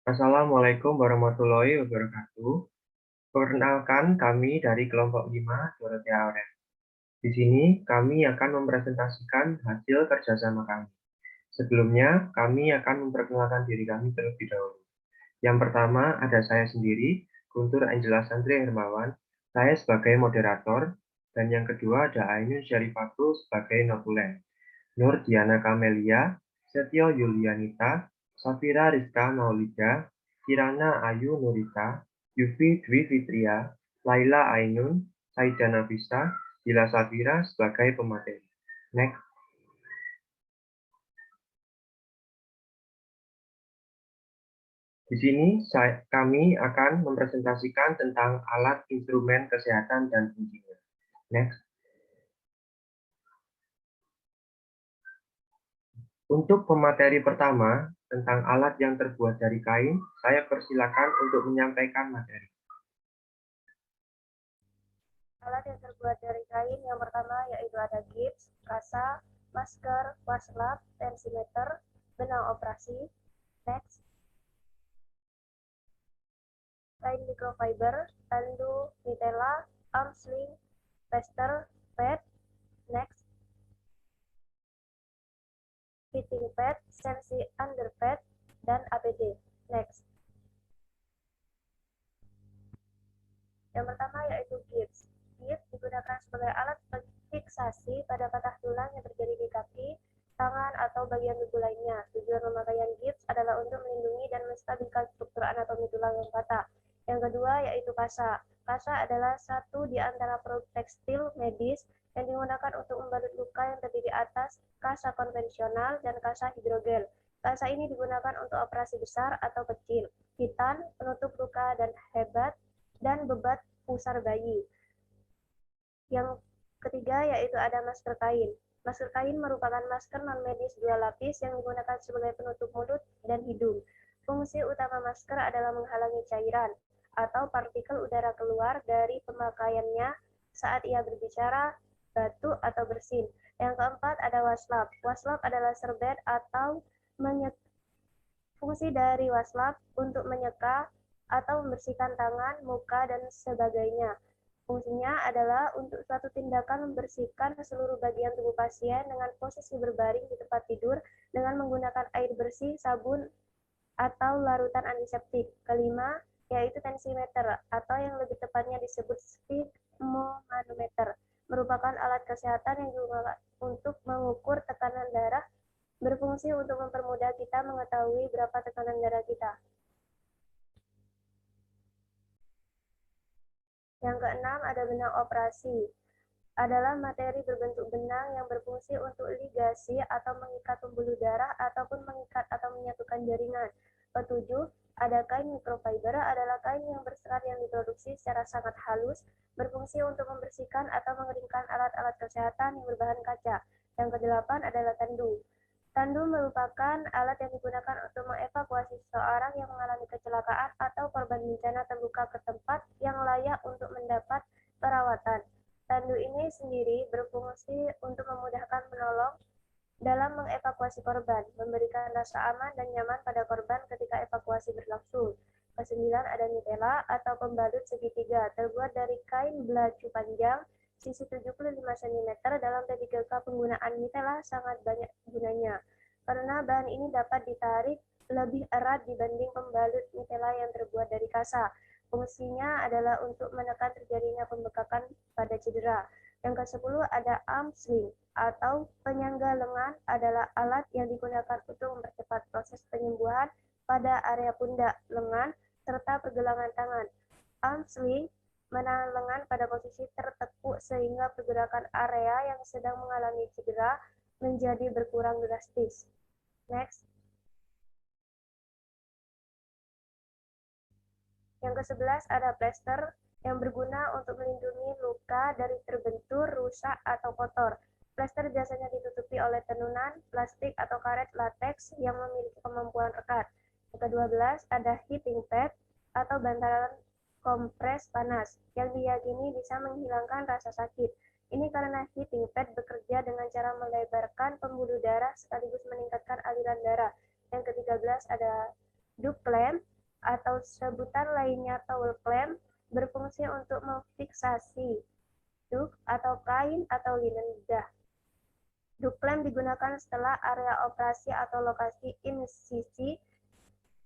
Assalamualaikum warahmatullahi wabarakatuh. Perkenalkan, kami dari kelompok 5 Dorothea Auren. Di sini kami akan mempresentasikan hasil kerjasama kami. Sebelumnya, kami akan memperkenalkan diri kami terlebih dahulu. Yang pertama ada saya sendiri, Guntur Angela Sandri Hermawan, saya sebagai moderator, dan yang kedua ada Ainun Syarifatul sebagai notulen. Nur Diana Kamelia, Setio Yulianita, Safira Rizka Maulida, Kirana Ayu Nurita, Yufi Dwi Fitria, Laila Ainun, Saida Nafisa, Dila Safira sebagai pemateri. Next. Di sini kami akan mempresentasikan tentang alat instrumen kesehatan dan fungsinya. Next. Untuk pemateri pertama tentang alat yang terbuat dari kain, saya persilakan untuk menyampaikan materi. Alat yang terbuat dari kain yang pertama yaitu ada gips, kasa, masker, waslap, tensimeter, benang operasi. Next. Kain microfiber, tandu, nitella, arm sling, tester, pad. Next. Fitting pad, sensi underpad, dan APD. Next. Yang pertama yaitu gips. Gips digunakan sebagai alat fiksasi pada patah tulang yang terjadi di kaki, tangan, atau bagian tubuh lainnya. Tujuan pemakaian gips adalah untuk melindungi dan menstabilkan struktur anatomi tulang yang patah. Yang kedua yaitu kasa. Kasa adalah satu di antara produk tekstil medis yang digunakan untuk membalut luka yang terdiri atas kasa konvensional dan kasa hidrogel. Kasa ini digunakan untuk operasi besar atau kecil, hitan, penutup luka dan hebat, dan bebat pusar bayi. Yang ketiga yaitu ada masker kain. Masker kain merupakan masker non-medis dua lapis yang digunakan sebagai penutup mulut dan hidung. Fungsi utama masker adalah menghalangi cairan atau partikel udara keluar dari pemakaiannya saat ia berbicara, batuk, atau bersin. Yang keempat ada waslap. Waslap adalah serbet atau fungsi dari waslap untuk menyeka atau membersihkan tangan, muka, dan sebagainya. Fungsinya adalah untuk suatu tindakan membersihkan seluruh bagian tubuh pasien dengan posisi berbaring di tempat tidur dengan menggunakan air bersih, sabun, atau larutan antiseptik. Kelima, yaitu tensimeter atau yang lebih tepatnya disebut sphygmomanometer, merupakan alat kesehatan yang digunakan untuk mengukur tekanan darah, berfungsi untuk mempermudah kita mengetahui berapa tekanan darah kita. Yang keenam ada benang operasi. Adalah materi berbentuk benang yang berfungsi untuk ligasi atau mengikat pembuluh darah ataupun mengikat atau menyatukan jaringan. Ketujuh, ada kain microfiber adalah kain yang berserat yang diproduksi secara sangat halus, berfungsi untuk membersihkan atau mengeringkan alat-alat kesehatan yang berbahan kaca. Yang kedelapan adalah tandu. Tandu merupakan alat yang digunakan untuk mengevakuasi seseorang yang mengalami kecelakaan atau korban bencana terluka ke tempat yang layak untuk mendapat perawatan. Tandu ini sendiri berfungsi untuk memudahkan penolong dalam mengevakuasi korban, memberikan rasa aman dan nyaman pada korban ketika evakuasi berlangsung. Kesembilan ada nitella atau pembalut segitiga, terbuat dari kain belacu panjang, sisi 75 cm. Dalam P3K penggunaan nitella sangat banyak gunanya, karena bahan ini dapat ditarik lebih erat dibanding pembalut nitella yang terbuat dari kasa. Fungsinya adalah untuk menekan terjadinya pembekakan pada cedera. Yang ke-10 ada arm sling atau penyangga lengan, adalah alat yang digunakan untuk mempercepat proses penyembuhan pada area pundak, lengan, serta pergelangan tangan. Arm sling menahan lengan pada posisi tertekuk sehingga pergerakan area yang sedang mengalami cedera menjadi berkurang drastis. Next. Yang ke-11 ada plester yang berguna untuk melindungi luka dari terbentur, rusak, atau kotor. Plester biasanya ditutupi oleh tenunan, plastik, atau karet lateks yang memiliki kemampuan rekat. Yang ke-12 ada heating pad atau bantalan kompres panas yang diyakini bisa menghilangkan rasa sakit. Ini karena heating pad bekerja dengan cara melebarkan pembuluh darah sekaligus meningkatkan aliran darah. Yang ke-13 ada duct clamp atau sebutan lainnya towel clamp, berfungsi untuk memfiksasi duk atau kain atau linen bedah. Duk clamp digunakan setelah area operasi atau lokasi insisi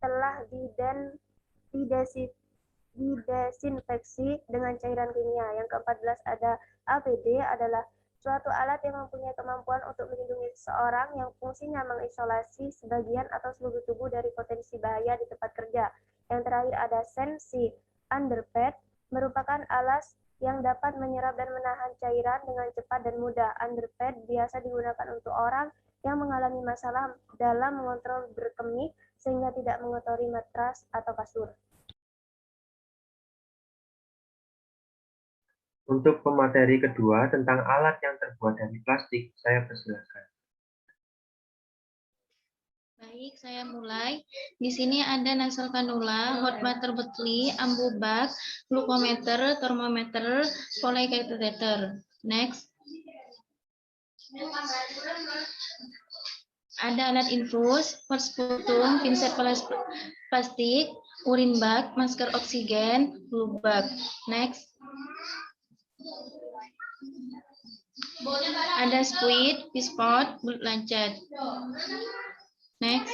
telah didesinfeksi dengan cairan kimia. Yang ke-14 ada APD adalah suatu alat yang mempunyai kemampuan untuk melindungi seseorang yang fungsinya mengisolasi sebagian atau seluruh tubuh dari potensi bahaya di tempat kerja. Yang terakhir ada sensi underpad, merupakan alas yang dapat menyerap dan menahan cairan dengan cepat dan mudah. Underpad biasa digunakan untuk orang yang mengalami masalah dalam mengontrol berkemih sehingga tidak mengotori matras atau kasur. Untuk pemateri kedua tentang alat yang terbuat dari plastik, saya persilakan. Baik, saya mulai. Di sini ada nasal kanula, hot water bottle, ambu bag, glukometer, termometer, polycatheter. Next. Ada alat infus, persputum, pinset plastik, urin bag, masker oksigen, blue bag. Next. Ada squid, pispot, bulut lancet. Next.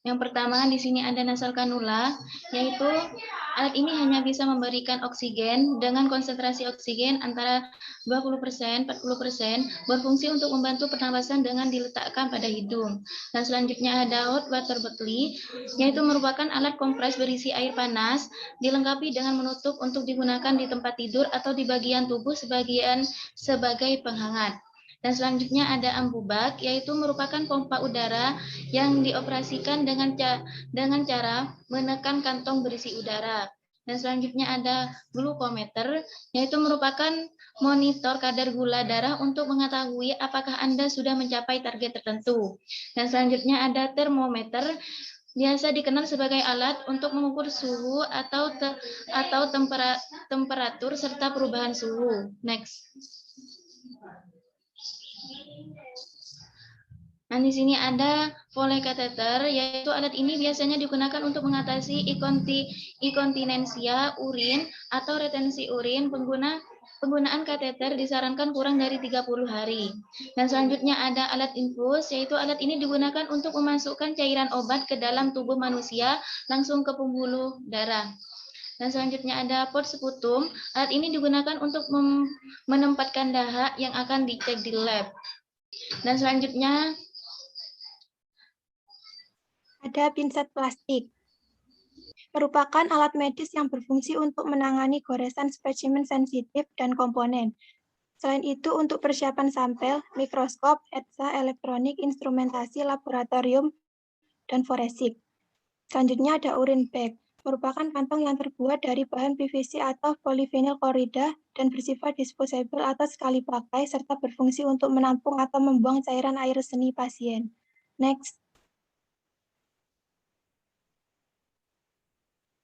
Yang pertama di sini ada nasal kanula, yaitu alat ini hanya bisa memberikan oksigen dengan konsentrasi oksigen antara 20%, 40%, berfungsi untuk membantu pernapasan dengan diletakkan pada hidung. Dan selanjutnya ada hot water bottle, yaitu merupakan alat kompres berisi air panas, dilengkapi dengan menutup untuk digunakan di tempat tidur atau di bagian tubuh sebagai penghangat. Dan selanjutnya ada ambu bag, yaitu merupakan pompa udara yang dioperasikan dengan cara menekan kantong berisi udara. Dan selanjutnya ada glukometer, yaitu merupakan monitor kadar gula darah untuk mengetahui apakah Anda sudah mencapai target tertentu. Dan selanjutnya ada termometer, biasa dikenal sebagai alat untuk mengukur suhu atau temperatur serta perubahan suhu. Next. Nah, di sini ada polycatheter, yaitu alat ini biasanya digunakan untuk mengatasi inkontinensia urin atau retensi urin. Penggunaan kateter disarankan kurang dari 30 hari. Dan selanjutnya ada alat infus, yaitu alat ini digunakan untuk memasukkan cairan obat ke dalam tubuh manusia langsung ke pembuluh darah. Dan selanjutnya ada persputum, alat ini digunakan untuk menempatkan dahak yang akan dicek di lab. Dan selanjutnya ada pinset plastik, merupakan alat medis yang berfungsi untuk menangani goresan spesimen sensitif dan komponen. Selain itu, untuk persiapan sampel, mikroskop, ETSA, elektronik, instrumentasi, laboratorium, dan forensik. Selanjutnya ada urin bag, merupakan kantong yang terbuat dari bahan PVC atau polyvinyl klorida dan bersifat disposable atau sekali pakai, serta berfungsi untuk menampung atau membuang cairan air seni pasien. Next.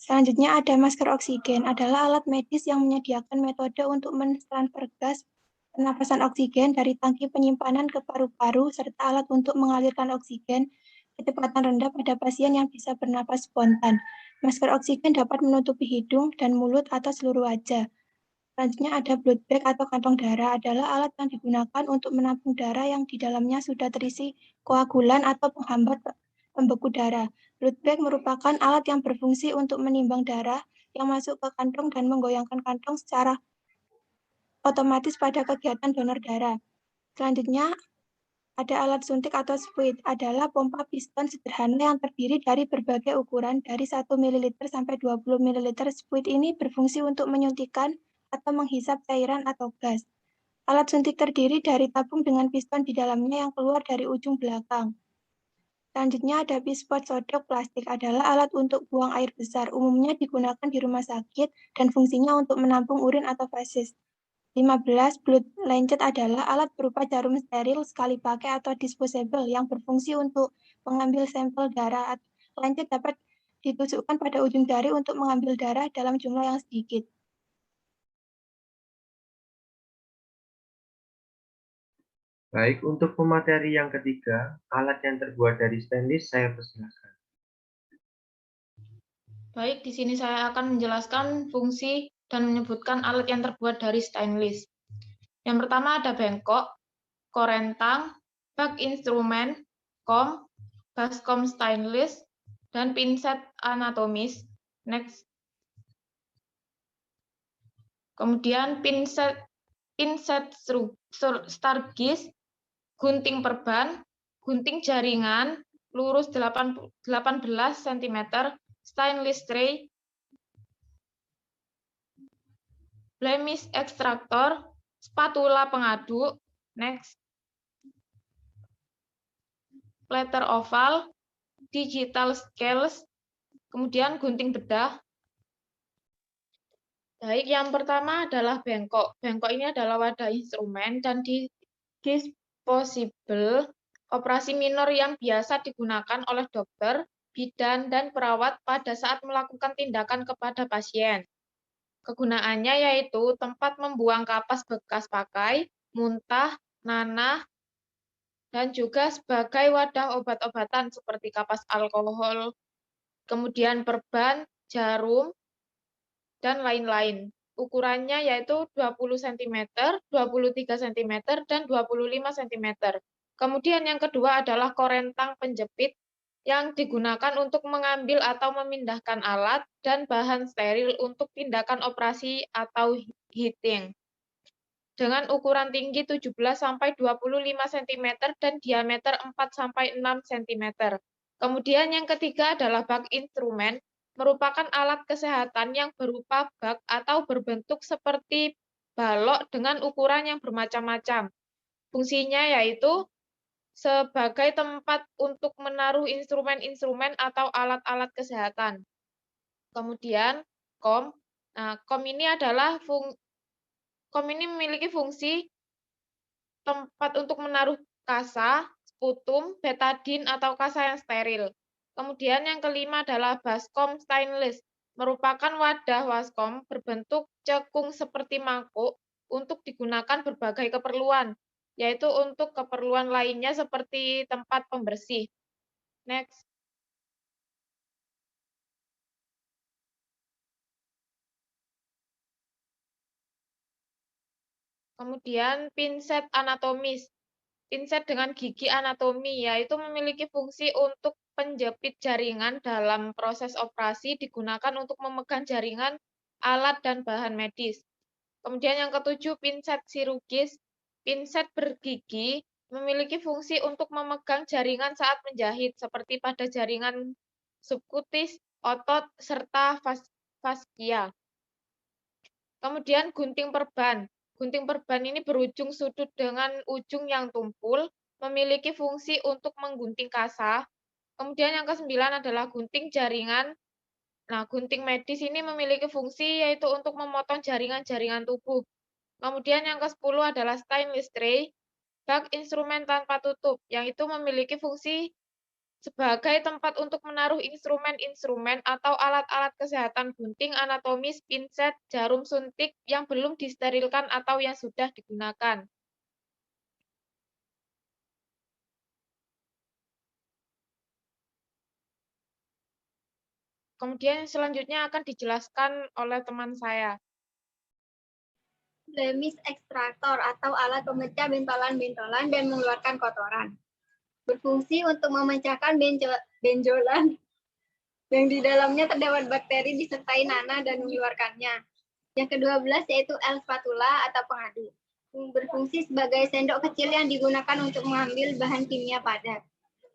Selanjutnya ada masker oksigen, adalah alat medis yang menyediakan metode untuk mentransfer gas pernapasan oksigen dari tangki penyimpanan ke paru-paru, serta alat untuk mengalirkan oksigen kecepatan rendah pada pasien yang bisa bernapas spontan. Masker oksigen dapat menutupi hidung dan mulut atau seluruh wajah. Selanjutnya ada blood bag atau kantong darah, adalah alat yang digunakan untuk menampung darah yang di dalamnya sudah terisi koagulan atau penghambat pembeku darah. Blood bag merupakan alat yang berfungsi untuk menimbang darah yang masuk ke kantong dan menggoyangkan kantong secara otomatis pada kegiatan donor darah. Selanjutnya, ada alat suntik atau spuit, adalah pompa piston sederhana yang terdiri dari berbagai ukuran dari 1 ml sampai 20 ml. Spuit ini berfungsi untuk menyuntikkan atau menghisap cairan atau gas. Alat suntik terdiri dari tabung dengan piston di dalamnya yang keluar dari ujung belakang. Selanjutnya ada pispot sodok plastik, adalah alat untuk buang air besar, umumnya digunakan di rumah sakit dan fungsinya untuk menampung urin atau feses. 15. Blood lancet adalah alat berupa jarum steril sekali pakai atau disposable yang berfungsi untuk mengambil sampel darah. Lancet dapat ditusukkan pada ujung jari untuk mengambil darah dalam jumlah yang sedikit. Baik, untuk pemateri yang ketiga, alat yang terbuat dari stainless saya persilahkan. Baik, di sini saya akan menjelaskan fungsi dan menyebutkan alat yang terbuat dari stainless. Yang pertama ada bengkok, korentang, bak instrumen, kom, baskom stainless, dan pinset anatomis. Next. Kemudian pinset stargis, gunting perban, gunting jaringan, lurus 18 cm, stainless tray, blemish extractor, spatula pengaduk, next, plater oval, digital scales, kemudian gunting bedah. Baik, yang pertama adalah bengkok. Bengkok ini adalah wadah instrumen dan disposable, operasi minor yang biasa digunakan oleh dokter, bidan, dan perawat pada saat melakukan tindakan kepada pasien. Kegunaannya yaitu tempat membuang kapas bekas pakai, muntah, nanah, dan juga sebagai wadah obat-obatan seperti kapas alkohol, kemudian perban, jarum, dan lain-lain. Ukurannya yaitu 20 cm, 23 cm, dan 25 cm. Kemudian yang kedua adalah korentang penjepit yang digunakan untuk mengambil atau memindahkan alat dan bahan steril untuk tindakan operasi atau heating. Dengan ukuran tinggi 17-25 cm dan diameter 4-6 cm. Kemudian yang ketiga adalah bak instrumen, merupakan alat kesehatan yang berupa bak atau berbentuk seperti balok dengan ukuran yang bermacam-macam. Fungsinya yaitu sebagai tempat untuk menaruh instrumen-instrumen atau alat-alat kesehatan. Kemudian kom. Nah, kom ini memiliki fungsi tempat untuk menaruh kasa, sputum, betadin atau kasa yang steril. Kemudian yang kelima adalah baskom stainless, merupakan wadah waskom berbentuk cekung seperti mangkuk untuk digunakan berbagai keperluan, yaitu untuk keperluan lainnya seperti tempat pembersih. Next. Kemudian pinset anatomis. Pinset dengan gigi anatomi, yaitu memiliki fungsi untuk penjepit jaringan dalam proses operasi digunakan untuk memegang jaringan, alat, dan bahan medis. Kemudian yang ketujuh, pinset chirurgis. Pinset bergigi memiliki fungsi untuk memegang jaringan saat menjahit, seperti pada jaringan subkutis, otot, serta faskia. Kemudian gunting perban. Gunting perban ini berujung sudut dengan ujung yang tumpul, memiliki fungsi untuk menggunting kasa. Kemudian yang ke-9 adalah gunting jaringan. Nah, gunting medis ini memiliki fungsi yaitu untuk memotong jaringan-jaringan tubuh. Kemudian yang ke-10 adalah stainless tray, bak instrumen tanpa tutup, yang itu memiliki fungsi sebagai tempat untuk menaruh instrumen-instrumen atau alat-alat kesehatan gunting anatomis, pinset, jarum suntik yang belum disterilkan atau yang sudah digunakan. Kemudian selanjutnya akan dijelaskan oleh teman saya. Blemish extractor atau alat pemecah bentolan-bentolan dan mengeluarkan kotoran. Berfungsi untuk memecahkan benjolan yang di dalamnya terdapat bakteri disertai nanah dan mengeluarkannya. Yang ke-12 yaitu L spatula atau pengaduk. Berfungsi sebagai sendok kecil yang digunakan untuk mengambil bahan kimia padat.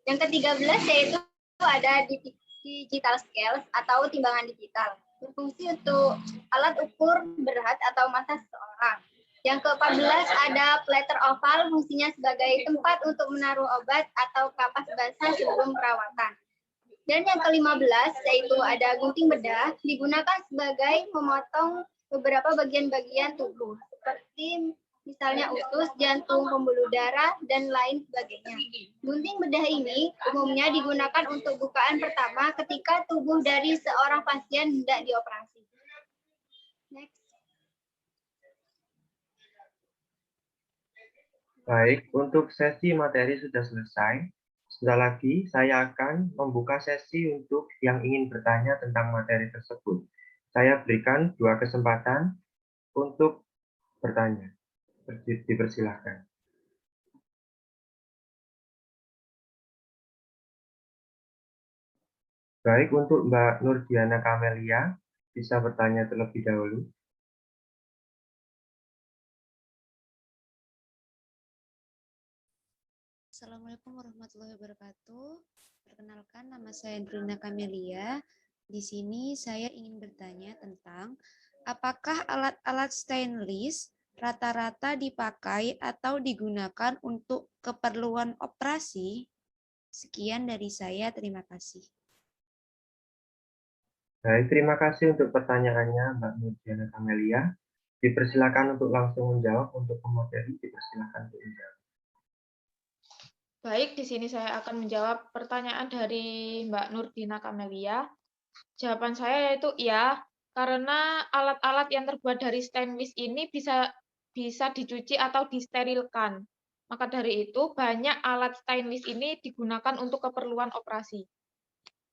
Yang ke-13 yaitu ada digital scales atau timbangan digital. Berfungsi untuk alat ukur berat atau massa seseorang. Yang ke-14 ada plater oval, fungsinya sebagai tempat untuk menaruh obat atau kapas basah sebelum perawatan. Dan yang ke-15 yaitu ada gunting bedah, digunakan sebagai memotong beberapa bagian-bagian tubuh, seperti misalnya usus, jantung, pembuluh darah, dan lain sebagainya. Gunting bedah ini umumnya digunakan untuk bukaan pertama ketika tubuh dari seorang pasien hendak dioperasi. Next. Baik, untuk sesi materi sudah selesai. Sebentar lagi saya akan membuka sesi untuk yang ingin bertanya tentang materi tersebut. Saya berikan 2 kesempatan untuk bertanya. Dipersilahkan. Baik, untuk Mbak Nurdiana Kamelia, bisa bertanya terlebih dahulu. Assalamualaikum warahmatullahi wabarakatuh. Perkenalkan, nama saya Nurdiana Kamelia. Di sini saya ingin bertanya tentang apakah alat-alat stainless rata-rata dipakai atau digunakan untuk keperluan operasi? Sekian dari saya, terima kasih. Baik, terima kasih untuk pertanyaannya Mbak Nurdiana Kamelia. Dipersilakan untuk langsung menjawab. Untuk pemateri, dipersilakan untuk menjawab. Baik, di sini saya akan menjawab pertanyaan dari Mbak Nurdina Kamelia. Jawaban saya yaitu iya, karena alat-alat yang terbuat dari stainless ini bisa dicuci atau disterilkan. Maka dari itu, banyak alat stainless ini digunakan untuk keperluan operasi.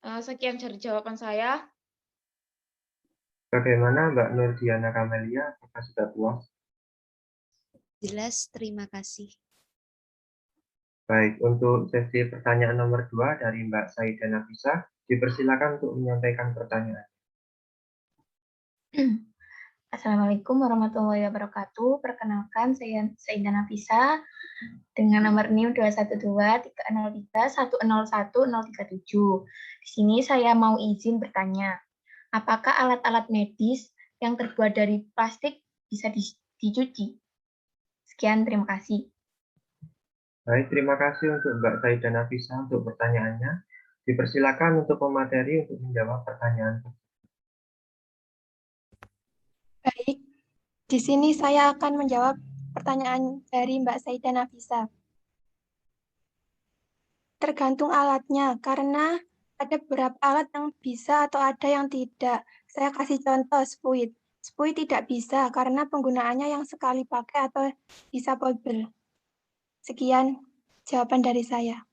Sekian dari jawaban saya. Bagaimana Mbak Nurdiana Kamelia? Apakah sudah puas? Jelas, terima kasih. Baik, untuk sesi pertanyaan nomor 2 dari Mbak Saida Nafisa, dipersilakan untuk menyampaikan pertanyaan. Assalamualaikum warahmatullahi wabarakatuh. Perkenalkan, saya Saida Nafisa dengan nomor NIM 212-303-101-037. Di sini saya mau izin bertanya, apakah alat-alat medis yang terbuat dari plastik bisa dicuci? Sekian, terima kasih. Baik, terima kasih untuk Mbak Saida Nafisa untuk pertanyaannya. Dipersilakan untuk pemateri untuk menjawab pertanyaan. Baik, di sini saya akan menjawab pertanyaan dari Mbak Saida Nafisa. Tergantung alatnya, karena ada beberapa alat yang bisa atau ada yang tidak. Saya kasih contoh spuit. Spuit tidak bisa karena penggunaannya yang sekali pakai atau disposable. Sekian jawaban dari saya.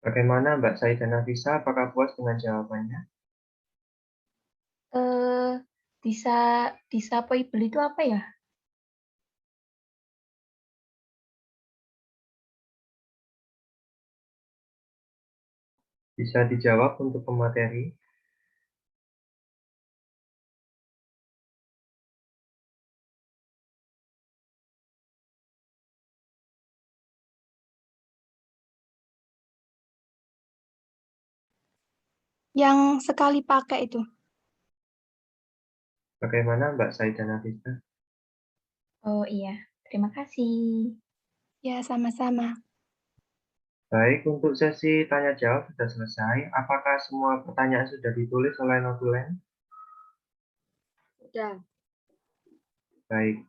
Bagaimana Mbak Saida Nafisa? Apakah puas dengan jawabannya? Disposable itu apa ya? Bisa dijawab untuk pemateri. Yang sekali pakai itu. Bagaimana Mbak Saida Nafisa? Oh iya, terima kasih. Ya, sama-sama. Baik, untuk sesi tanya jawab sudah selesai. Apakah semua pertanyaan sudah ditulis oleh notulen? Sudah. Baik,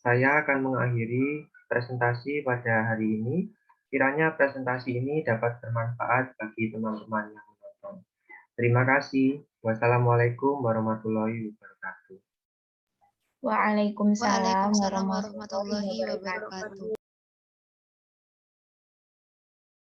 saya akan mengakhiri presentasi pada hari ini. Kiranya presentasi ini dapat bermanfaat bagi teman-teman yang menonton. Terima kasih. Wassalamualaikum warahmatullahi wabarakatuh. Waalaikumsalam Waalaikumsalam warahmatullahi warahmatullahi wabarakatuh. wabarakatuh.